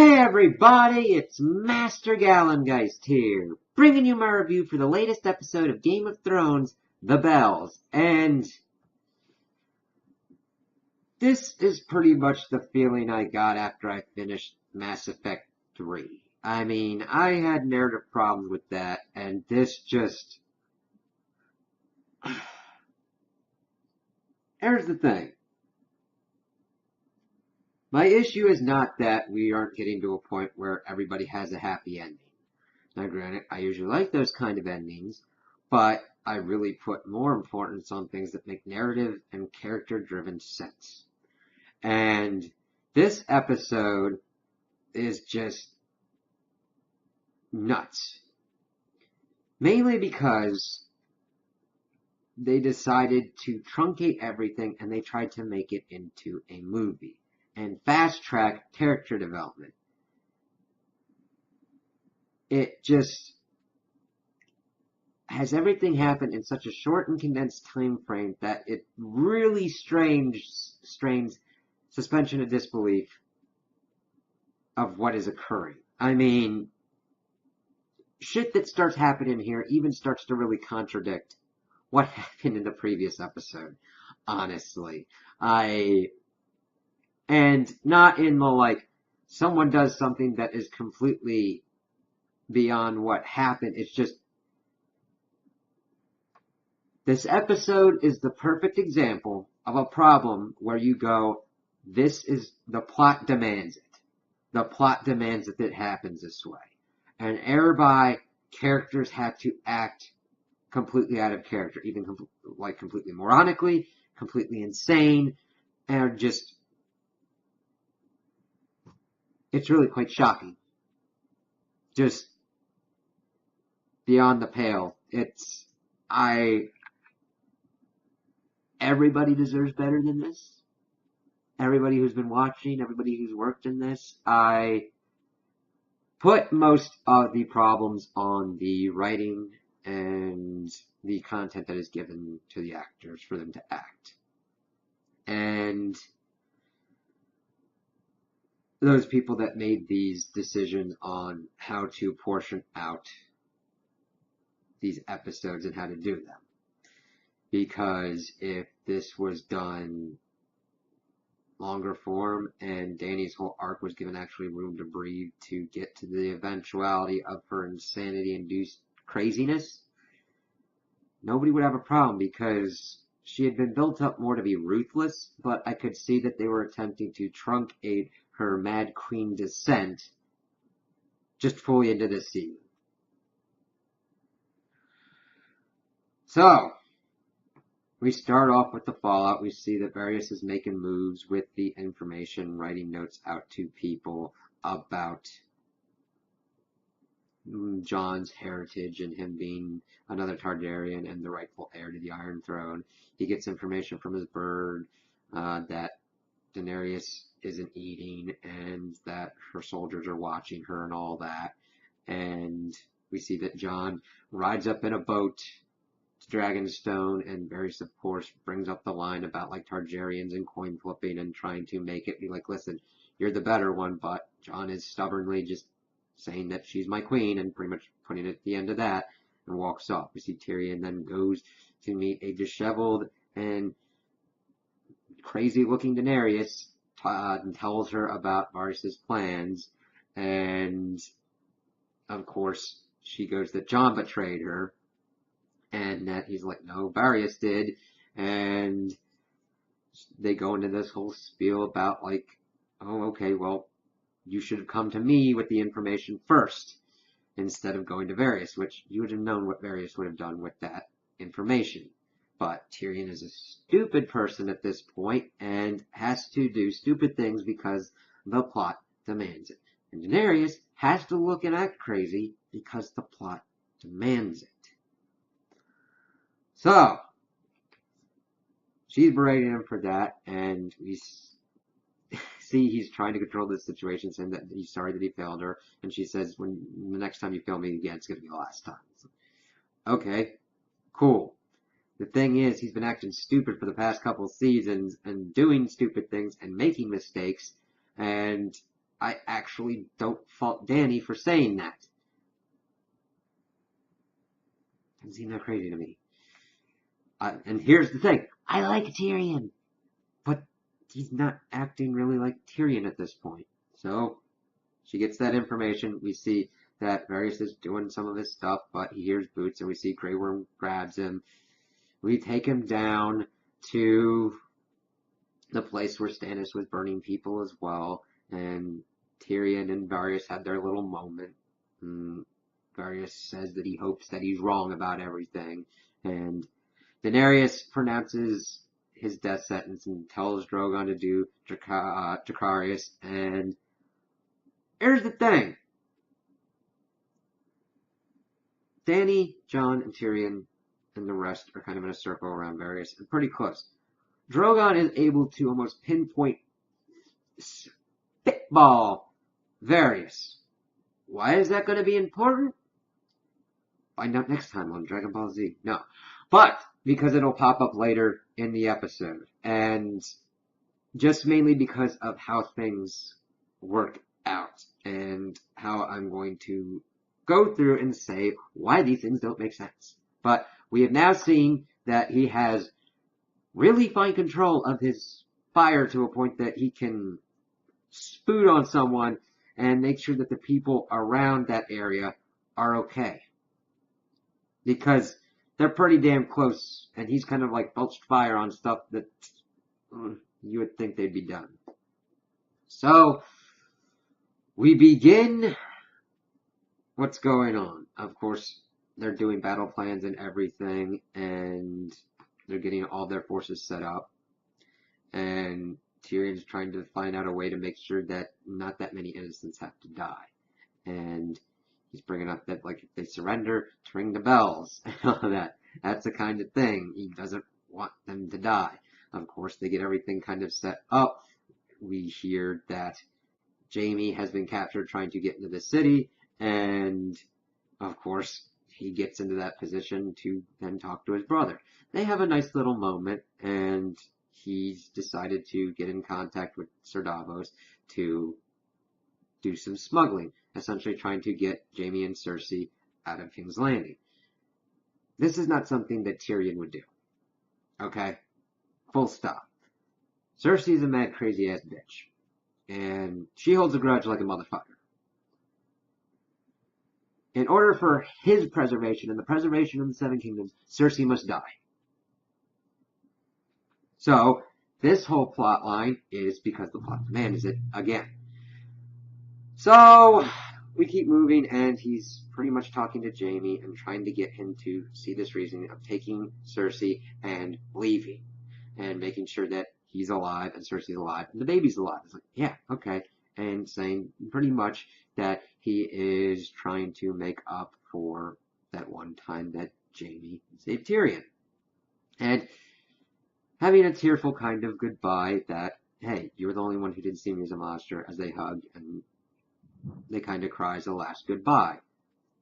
Hey everybody, it's Master Gallengeist here, bringing you my review for the latest episode of Game of Thrones, The Bells, and this is pretty much the feeling I got after I finished Mass Effect 3. I mean, I had narrative problems with that, and this just... Here's the thing. My issue is not that we aren't getting to a point where everybody has a happy ending. Now granted, I usually like those kind of endings, but I really put more importance on things that make narrative and character-driven sense. And this episode is just nuts. Mainly because they decided to truncate everything and they tried to make it into a movie and fast-track character development. It just has everything happen in such a short and condensed time frame that it really strains suspension of disbelief of what is occurring. I mean, shit that starts happening here even starts to really contradict what happened in the previous episode, honestly. And not in the, like, someone does something that is completely beyond what happened. It's just, this episode is the perfect example of a problem where you go, the plot demands it. The plot demands that it happens this way. And thereby, characters have to act completely out of character, even completely moronically, completely insane, and just, it's really quite shocking. Just beyond the pale. Everybody deserves better than this. Everybody who's been watching, everybody who's worked in this, I put most of the problems on the writing and the content that is given to the actors for them to act. And those people that made these decisions on how to portion out these episodes and how to do them. Because if this was done longer form and Dany's whole arc was given actually room to breathe to get to the eventuality of her insanity-induced craziness, nobody would have a problem because she had been built up more to be ruthless, but I could see that they were attempting to truncate her Mad Queen descent just fully into this season. So, we start off with the fallout. We see that Varys is making moves with the information, writing notes out to people about Jon's heritage and him being another Targaryen and the rightful heir to the Iron Throne. He gets information from his bird that Daenerys isn't eating and that her soldiers are watching her and all that. And we see that Jon rides up in a boat to Dragonstone, and Varys, of course, brings up the line about, like, Targaryens and coin flipping and trying to make it be like, listen, you're the better one, but Jon is stubbornly just saying that she's my queen and pretty much putting it at the end of that and walks off. We see Tyrion then goes to meet a disheveled and crazy-looking Daenerys and tells her about Varys' plans, and, of course, she goes that Jon betrayed her. And that he's like, no, Varys did. And they go into this whole spiel about, like, oh, okay, well, you should have come to me with the information first instead of going to Varys, which you would have known what Varys would have done with that information. But Tyrion is a stupid person at this point and has to do stupid things because the plot demands it. And Daenerys has to look and act crazy because the plot demands it. So, she's berating him for that, and we see he's trying to control this situation, saying that he's sorry that he failed her, and she says, when the next time you fail me again, it's going to be the last time. So, okay, cool. The thing is, he's been acting stupid for the past couple seasons, and doing stupid things, and making mistakes, and I actually don't fault Dany for saying that. Doesn't seem that crazy to me. And here's the thing. I like Tyrion, but he's not acting really like Tyrion at this point. So she gets that information. We see that Varys is doing some of his stuff, but he hears boots, and we see Grey Worm grabs him. We take him down to the place where Stannis was burning people as well, and Tyrion and Varys had their little moment. And Varys says that he hopes that he's wrong about everything, and Daenerys pronounces his death sentence and tells Drogon to do Dracarys. And here's the thing. Dany, Jon, and Tyrion and the rest are kind of in a circle around Varys and pretty close. Drogon is able to almost pinpoint spitball Varys. Why is that going to be important? Find out next time on Dragon Ball Z. No. But because it'll pop up later in the episode. And just mainly because of how things work out and how I'm going to go through and say why these things don't make sense. But we have now seen that he has really fine control of his fire to a point that he can spoot on someone and make sure that the people around that area are okay. Because they're pretty damn close, and he's kind of like belched fire on stuff that you would think they'd be done. So, we begin what's going on. Of course, they're doing battle plans and everything, and they're getting all their forces set up. And Tyrion's trying to find out a way to make sure that not that many innocents have to die. And he's bringing up that, like, if they surrender, to ring the bells and all that. That's the kind of thing. He doesn't want them to die. Of course, they get everything kind of set up. We hear that Jaime has been captured trying to get into the city, and of course, he gets into that position to then talk to his brother. They have a nice little moment, and he's decided to get in contact with Ser Davos to do some smuggling, essentially trying to get Jaime and Cersei out of King's Landing. This is not something that Tyrion would do. Okay? Full stop. Cersei's a mad, crazy-ass bitch. And she holds a grudge like a motherfucker. In order for his preservation and the preservation of the Seven Kingdoms, Cersei must die. So, this whole plot line is because the plot demands it again. So, we keep moving, and he's pretty much talking to Jaime and trying to get him to see this reasoning of taking Cersei and leaving. And making sure that he's alive and Cersei's alive and the baby's alive. It's like, yeah, okay. And saying pretty much that he is trying to make up for that one time that Jaime saved Tyrion. And having a tearful kind of goodbye that, hey, you were the only one who didn't see me as a monster, as they hug and they kind of cry as a last goodbye.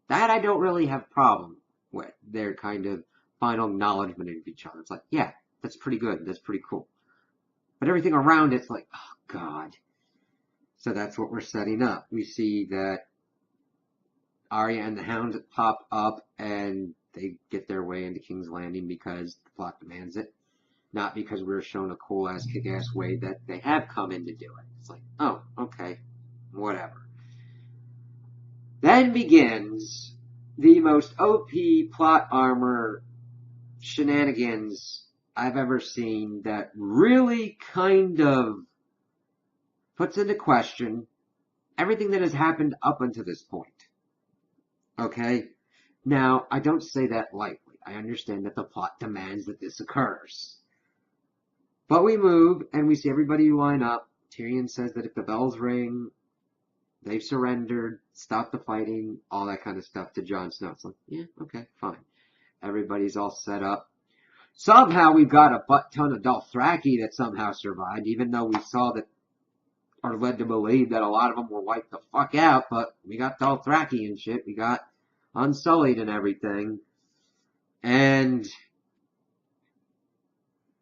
That I don't really have a problem with. Their kind of final acknowledgement of each other. It's like, yeah, that's pretty good. That's pretty cool. But everything around it's like, oh, God. So that's what we're setting up. We see that Arya and the Hound pop up, and they get their way into King's Landing because the plot demands it. Not because we're shown a cool-ass, kick-ass way that they have come in to do it. It's like, oh, okay, whatever. Then begins the most OP plot armor shenanigans I've ever seen that really kind of puts into question everything that has happened up until this point. Okay? Now, I don't say that lightly. I understand that the plot demands that this occurs. But we move, and we see everybody line up. Tyrion says that if the bells ring, they've surrendered, stop the fighting, all that kind of stuff to Jon Snow. It's like, yeah, okay, fine. Everybody's all set up. Somehow we've got a butt ton of Dothraki that somehow survived, even though we saw that, or led to believe that a lot of them were wiped the fuck out, but we got Dothraki and shit. We got Unsullied and everything. And,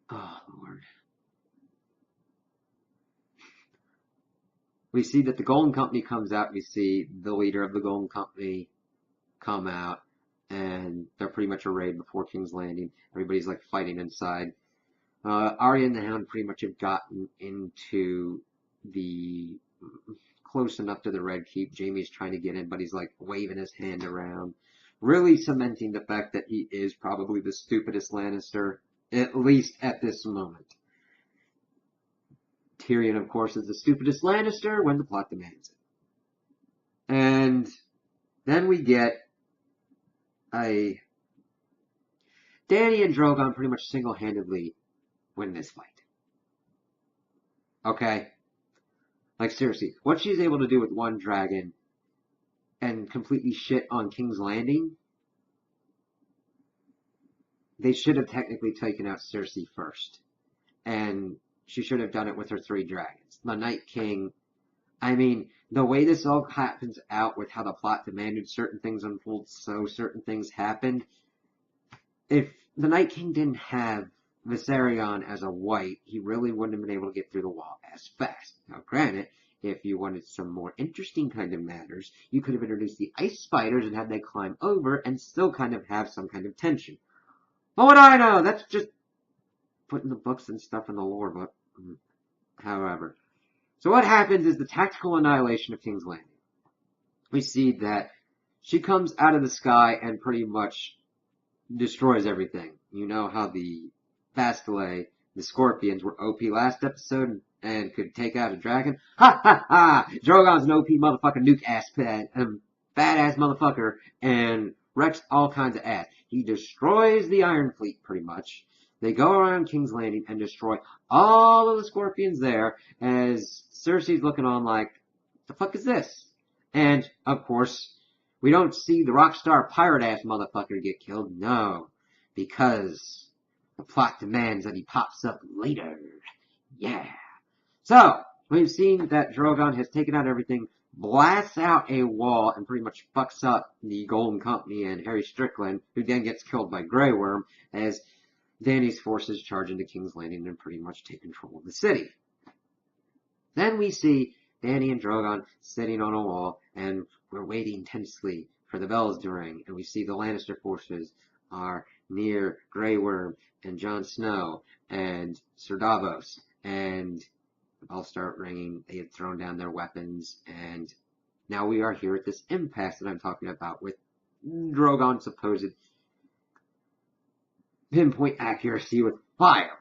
oh Lord. we see that the Golden Company comes out. We see the leader of the Golden Company come out, and they're pretty much arrayed before King's Landing. Everybody's like fighting inside. Arya and the Hound pretty much have gotten into the close enough to the Red Keep. Jaime's trying to get in, but he's like waving his hand around, really cementing the fact that he is probably the stupidest Lannister, at least at this moment. Tyrion, of course, is the stupidest Lannister when the plot demands it. And then we get Dany and Drogon pretty much single-handedly win this fight. Okay? Like, seriously, what she's able to do with one dragon and completely shit on King's Landing, they should have technically taken out Cersei first. And she should have done it with her 3 dragons. The Night King, I mean, the way this all happens out with how the plot demanded certain things unfold, so certain things happened. If the Night King didn't have Viserion as a white, he really wouldn't have been able to get through the wall as fast. Now, granted, if you wanted some more interesting kind of matters, you could have introduced the ice spiders and had them climb over and still kind of have some kind of tension. But what do I know? That's just putting the books and stuff in the lore book. However. So what happens is the tactical annihilation of King's Landing. We see that she comes out of the sky and pretty much destroys everything. You know how the Bastille, the Scorpions, were OP last episode and could take out a dragon? Ha ha ha! Drogon's an OP motherfucking nuke ass badass motherfucker and wrecks all kinds of ass. He destroys the Iron Fleet pretty much. They go around King's Landing and destroy all of the Scorpions there as Cersei's looking on like, the fuck is this? And, of course, we don't see the rockstar pirate-ass motherfucker get killed. No. Because the plot demands that he pops up later. Yeah. So, we've seen that Drogon has taken out everything, blasts out a wall, and pretty much fucks up the Golden Company and Harry Strickland, who then gets killed by Grey Worm, as Dany's forces charge into King's Landing and pretty much take control of the city. Then we see Dany and Drogon sitting on a wall, and we're waiting tensely for the bells to ring, and we see the Lannister forces are near Grey Worm and Jon Snow and Ser Davos, and the bells start ringing. They had thrown down their weapons, and now we are here at this impasse that I'm talking about with Drogon's supposed pinpoint accuracy with fire.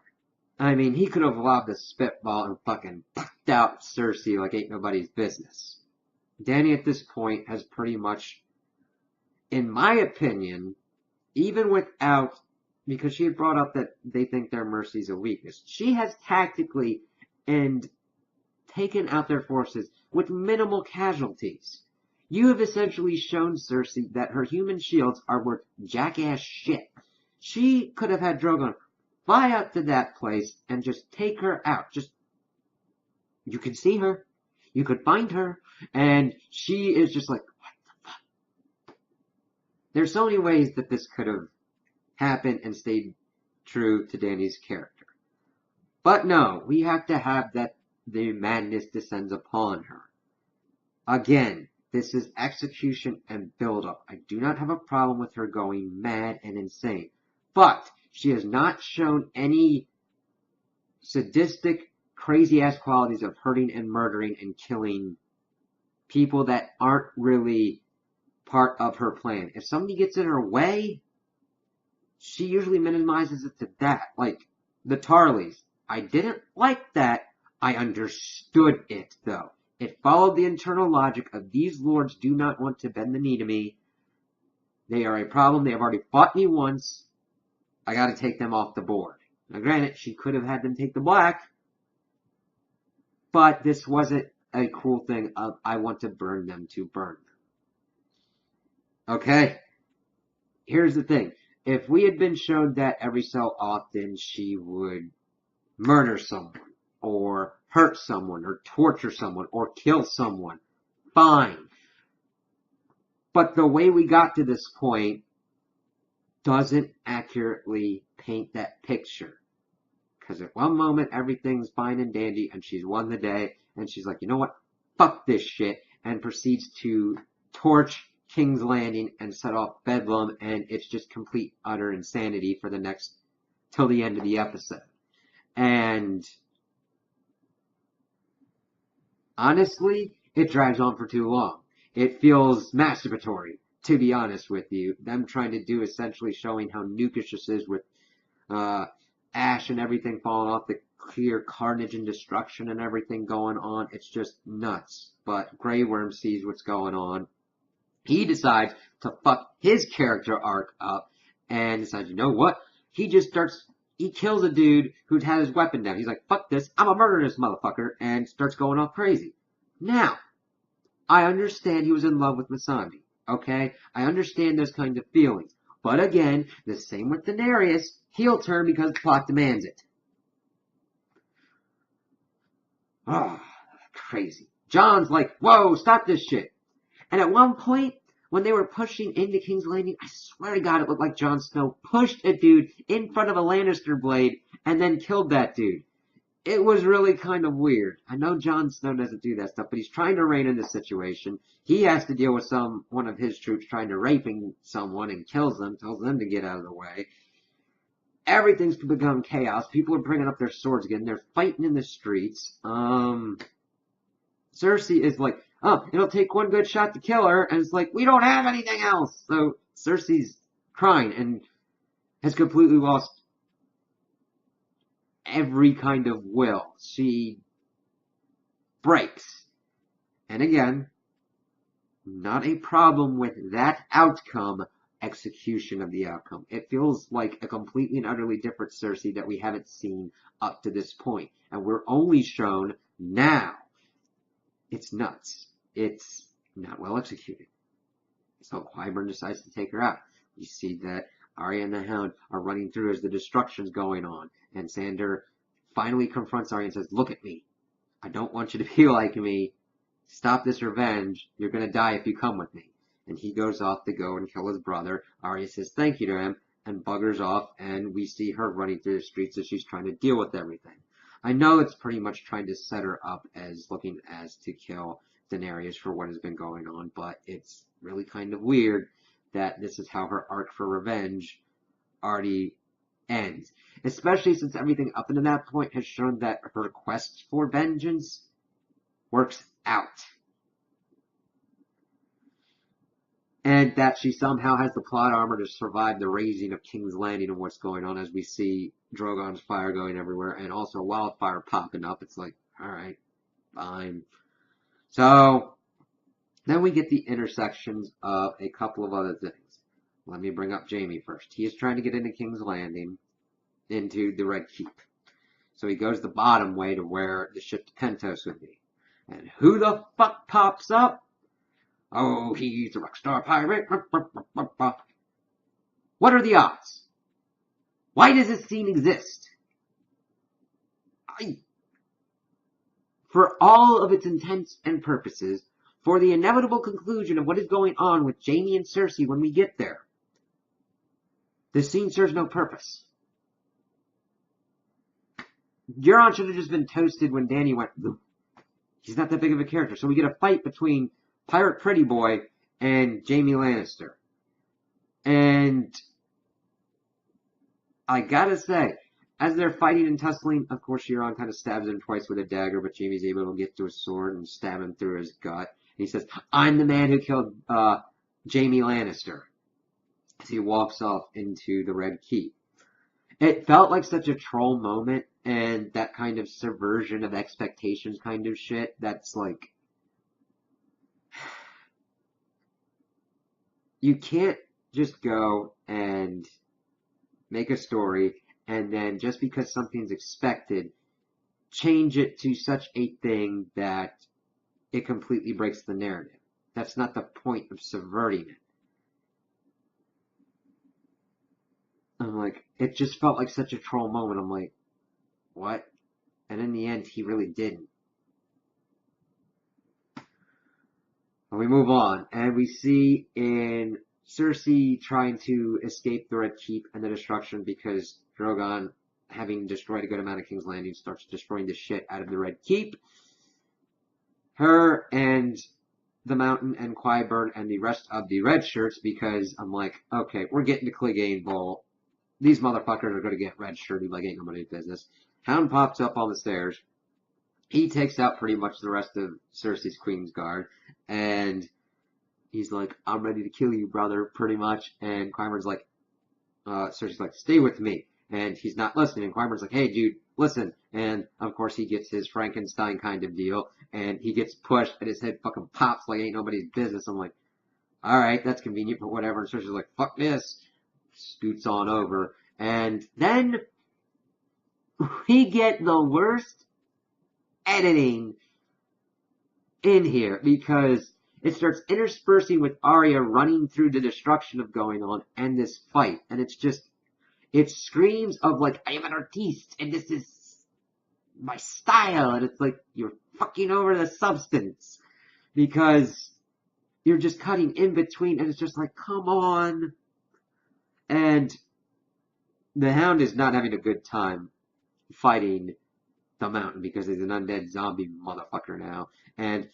I mean, he could have lobbed a spitball and fucking fucked out Cersei like ain't nobody's business. Dany at this point has pretty much, in my opinion, even without, because she had brought up that they think their mercy's a weakness, she has tactically and taken out their forces with minimal casualties. You have essentially shown Cersei that her human shields are worth jackass shit. She could have had Drogon fly out to that place and just take her out. You could see her. You could find her. And she is just like, what the fuck? There's so many ways that this could have happened and stayed true to Dany's character. But no, we have to have that the madness descends upon her. Again, this is execution and build-up. I do not have a problem with her going mad and insane. But she has not shown any sadistic, crazy-ass qualities of hurting and murdering and killing people that aren't really part of her plan. If somebody gets in her way, she usually minimizes it to that. Like, the Tarleys. I didn't like that. I understood it, though. It followed the internal logic of these lords do not want to bend the knee to me. They are a problem. They have already fought me once. I gotta take them off the board. Now granted, she could have had them take the black, but this wasn't a cool thing of, I want to burn them to burn them. Okay? Here's the thing. If we had been shown that every so often she would murder someone, or hurt someone, or torture someone, or kill someone, fine. But the way we got to this point doesn't accurately paint that picture. Because at one moment, everything's fine and dandy, and she's won the day, and she's like, you know what? fuck this shit, and proceeds to torch King's Landing and set off Bedlam, and it's just complete utter insanity for the next till the end of the episode. And honestly, it drags on for too long. It feels masturbatory, to be honest with you. Them trying to do essentially showing how nukish this is with ash and everything falling off, the clear carnage and destruction and everything going on. It's just nuts. But Grey Worm sees what's going on. He decides to fuck his character arc up and decides, you know what? He kills a dude who'd had his weapon down. He's like, fuck this, I'm gonna murder this motherfucker, and starts going off crazy. Now, I understand he was in love with Missandei, okay? I understand those kind of feelings. But again, the same with Daenerys, heel turn because the plot demands it. Ah, crazy. Jon's like, whoa, stop this shit. And at one point, when they were pushing into King's Landing, I swear to God, it looked like Jon Snow pushed a dude in front of a Lannister blade and then killed that dude. It was really kind of weird. I know Jon Snow doesn't do that stuff, but he's trying to rein in the situation. He has to deal with one of his troops trying to raping someone and kills them, tells them to get out of the way. Everything's become chaos. People are bringing up their swords again. They're fighting in the streets. Cersei is like, oh, it'll take one good shot to kill her, and it's like, we don't have anything else. So Cersei's crying and has completely lost every kind of will. She breaks. And again, not a problem with that outcome, execution of the outcome. It feels like a completely and utterly different Cersei that we haven't seen up to this point. And we're only shown now. It's nuts. It's not well executed. So Qyburn decides to take her out. You see that Arya and the Hound are running through as the destruction's going on. And Sandor finally confronts Arya and says, look at me. I don't want you to be like me. Stop this revenge. You're going to die if you come with me. And he goes off to go and kill his brother. Arya says thank you to him and buggers off. And we see her running through the streets as she's trying to deal with everything. I know it's pretty much trying to set her up as looking as to kill Daenerys for what has been going on, but it's really kind of weird that this is how her arc for revenge already ends. Especially since everything up until that point has shown that her quest for vengeance works out. And that she somehow has the plot armor to survive the razing of King's Landing and what's going on as we see Drogon's fire going everywhere and also wildfire popping up. It's like, alright, fine. So, then we get the intersections of a couple of other things. Let me bring up Jaime first. He is trying to get into King's Landing, into the Red Keep. So he goes the bottom way to where the ship to Pentos would be. And who the fuck pops up? Oh, he's a rockstar pirate. What are the odds? Why does this scene exist? For all of its intents and purposes, for the inevitable conclusion of what is going on with Jaime and Cersei when we get there, this scene serves no purpose. Euron should have just been toasted when Dany went. He's not that big of a character. So we get a fight between Pirate Pretty Boy and Jaime Lannister. And I gotta say, as they're fighting and tussling, of course Euron kind of stabs him twice with a dagger, but Jaime's able to get to his sword and stab him through his gut. And he says, I'm the man who killed Jaime Lannister. As he walks off into the Red Keep. It felt like such a troll moment, and that kind of subversion of expectations kind of shit, that's like... You can't just go and make a story, and then just because something's expected, change it to such a thing that it completely breaks the narrative. That's not the point of subverting it. I'm like, it just felt like such a troll moment. I'm like, what? And in the end, he really didn't. And we move on, and we see in Cersei trying to escape the Red Keep and the destruction because Drogon, having destroyed a good amount of King's Landing, starts destroying the shit out of the Red Keep. her and the Mountain and Qyburn and the rest of the red shirts, because I'm like, okay, we're getting to Clegane Bowl. These motherfuckers are going to get red shirted like ain't nobody's business. Hound pops up on the stairs. He takes out pretty much the rest of Cersei's Queen's Guard, and he's like, I'm ready to kill you, brother, pretty much. And Qyburn's like, Cersei's like, stay with me. And he's not listening. And Qyburn's like, hey, dude, listen. And, of course, he gets his Frankenstein kind of deal. And he gets pushed, and his head fucking pops like ain't nobody's business. I'm like, alright, that's convenient, but whatever. And Cersei's like, fuck this. Scoots on over. And then we get the worst editing in here, because it starts interspersing with Arya running through the destruction of going on and this fight. And it's just, it screams of like, I am an artiste and this is my style. And it's like, you're fucking over the substance, because you're just cutting in between, and it's just like, come on. And the Hound is not having a good time fighting the Mountain, because he's an undead zombie motherfucker now. And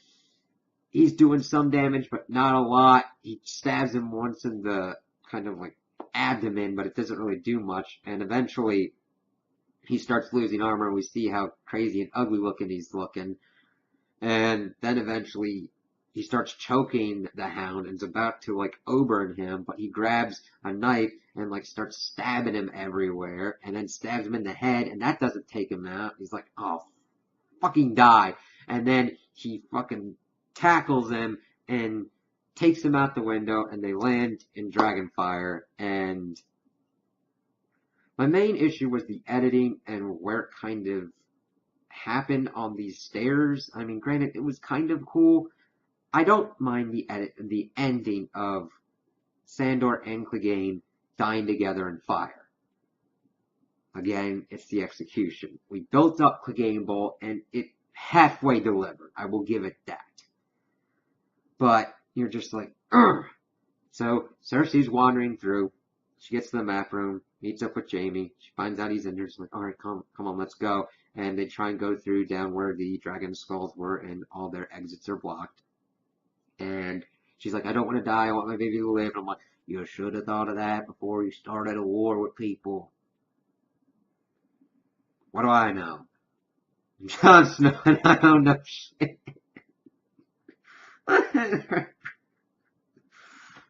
he's doing some damage, but not a lot. He stabs him once in the kind of like abdomen, but it doesn't really do much. And eventually, he starts losing armor, and we see how crazy and ugly looking he's looking. And then eventually, he starts choking the Hound and is about to like Oberyn him, but he grabs a knife and like starts stabbing him everywhere, and then stabs him in the head, and that doesn't take him out. He's like, oh, fucking die. And then he fucking tackles him and takes him out the window, and they land in Dragonfire. And my main issue was the editing and where it kind of happened on these stairs. I mean, granted, it was kind of cool. I don't mind the ending of Sandor and Clegane dying together in fire. Again, it's the execution. We built up Clegane Bowl, and it halfway delivered. I will give it that. But you're just like, ugh. So Cersei's wandering through. She gets to the map room, meets up with Jaime. She finds out he's in there. She's like, all right, come on, let's go. And they try and go through down where the dragon skulls were, and all their exits are blocked. And she's like, I don't want to die. I want my baby to live. And I'm like, you should have thought of that before you started a war with people. What do I know? Jon Snow, and I don't know shit.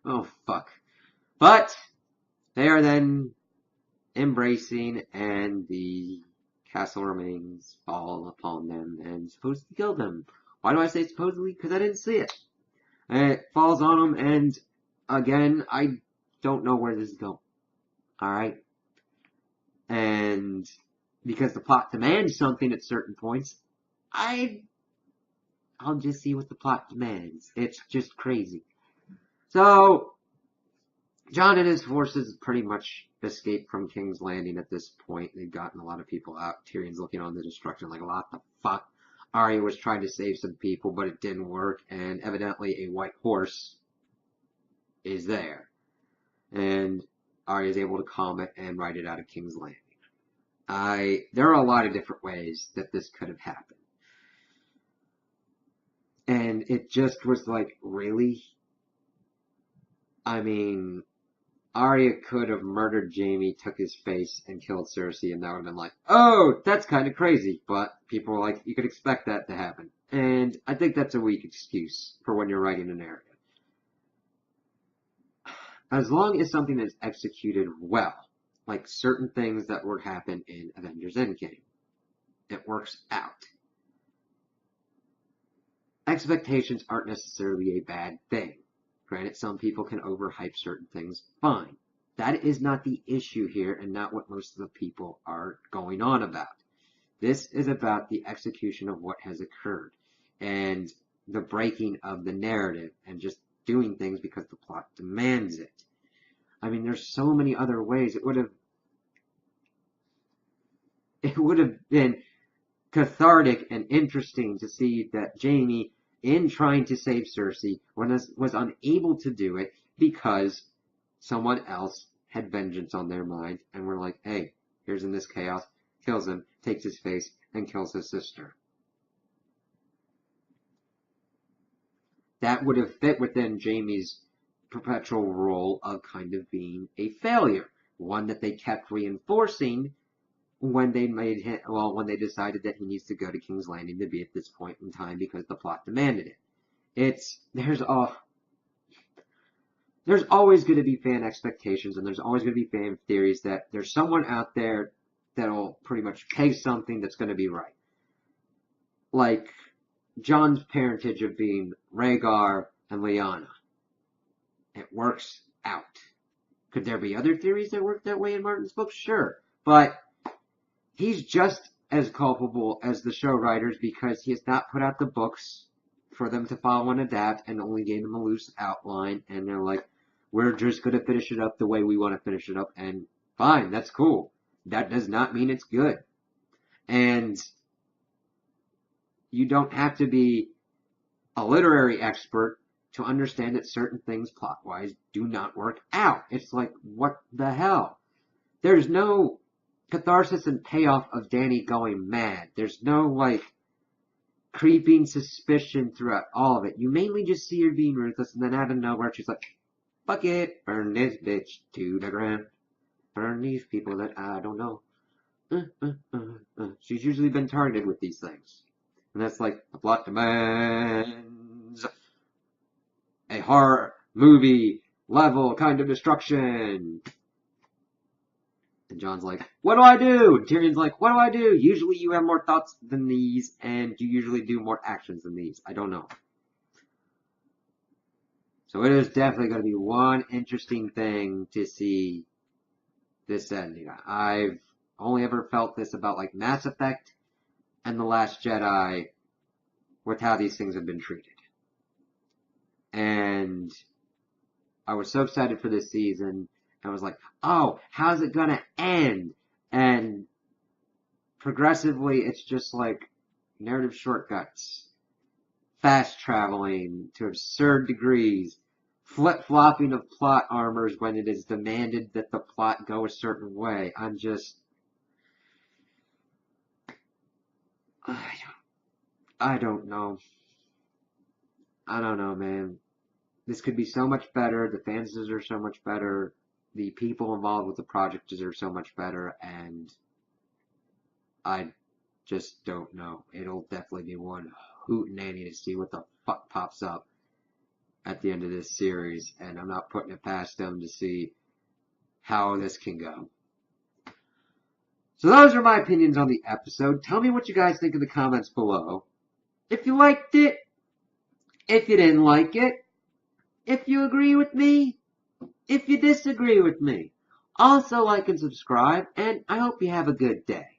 Oh, fuck. But they are then embracing, and the castle remains fall upon them and supposedly kill them. Why do I say supposedly? Because I didn't see it. And it falls on them, and again, I don't know where this is going. Alright? And because the plot demands something at certain points, I'll just see what the plot demands. It's just crazy. So, Jon and his forces pretty much escaped from King's Landing at this point. They've gotten a lot of people out. Tyrion's looking on the destruction like, what the fuck? Arya was trying to save some people, but it didn't work, and evidently a white horse is there. And Arya is able to calm it and ride it out of King's Landing. There are a lot of different ways that this could have happened. And it just was like, really? I mean, Arya could have murdered Jaime, took his face, and killed Cersei, and that would have been like, oh, that's kind of crazy. But people were like, you could expect that to happen. And I think that's a weak excuse for when you're writing a narrative. As long as something is executed well, like certain things that would happen in Avengers Endgame, it works out. Expectations aren't necessarily a bad thing. Granted, some people can overhype certain things, fine. That is not the issue here, and not what most of the people are going on about. This is about the execution of what has occurred, and the breaking of the narrative, and just doing things because the plot demands it. I mean, there's so many other ways. It would have been cathartic and interesting to see that Jaime, in trying to save Cersei, was unable to do it because someone else had vengeance on their mind, and were like, hey, here's in this chaos, kills him, takes his face, and kills his sister. that would have fit within Jamie's perpetual role of kind of being a failure, one that they kept reinforcing when they when they decided that he needs to go to King's Landing to be at this point in time because the plot demanded it. There's always going to be fan expectations, and there's always going to be fan theories that there's someone out there that'll pretty much peg something that's going to be right. Like Jon's parentage of being Rhaegar and Lyanna. It works out. Could there be other theories that work that way in Martin's book? Sure. But he's just as culpable as the show writers because he has not put out the books for them to follow and adapt and only gave them a loose outline. And they're like, we're just going to finish it up the way we want to finish it up. And fine, that's cool. That does not mean it's good. And you don't have to be a literary expert to understand that certain things plot-wise do not work out. It's like, what the hell? There's no catharsis and payoff of Dany going mad. There's no, like, creeping suspicion throughout all of it. You mainly just see her being ruthless, and then out of nowhere, she's like, fuck it, burn this bitch to the ground. Burn these people that I don't know. She's usually been targeted with these things. And that's like, the plot demands a horror movie level kind of destruction. And Jon's like, what do I do? And Tyrion's like, what do I do? Usually you have more thoughts than these, and you usually do more actions than these. I don't know. So it is definitely going to be one interesting thing to see this ending. I've only ever felt this about like Mass Effect and The Last Jedi with how these things have been treated. And I was so excited for this season. I was like, oh, how's it going to end? And progressively, it's just like narrative shortcuts, fast traveling to absurd degrees, flip-flopping of plot armors when it is demanded that the plot go a certain way. I don't know. I don't know, man. This could be so much better. The fans deserve so much better. The people involved with the project deserve so much better. And I just don't know. It'll definitely be one hootenanny to see what the fuck pops up at the end of this series. And I'm not putting it past them to see how this can go. So those are my opinions on the episode. Tell me what you guys think in the comments below. If you liked it, if you didn't like it, if you agree with me, if you disagree with me. Also like and subscribe, and I hope you have a good day.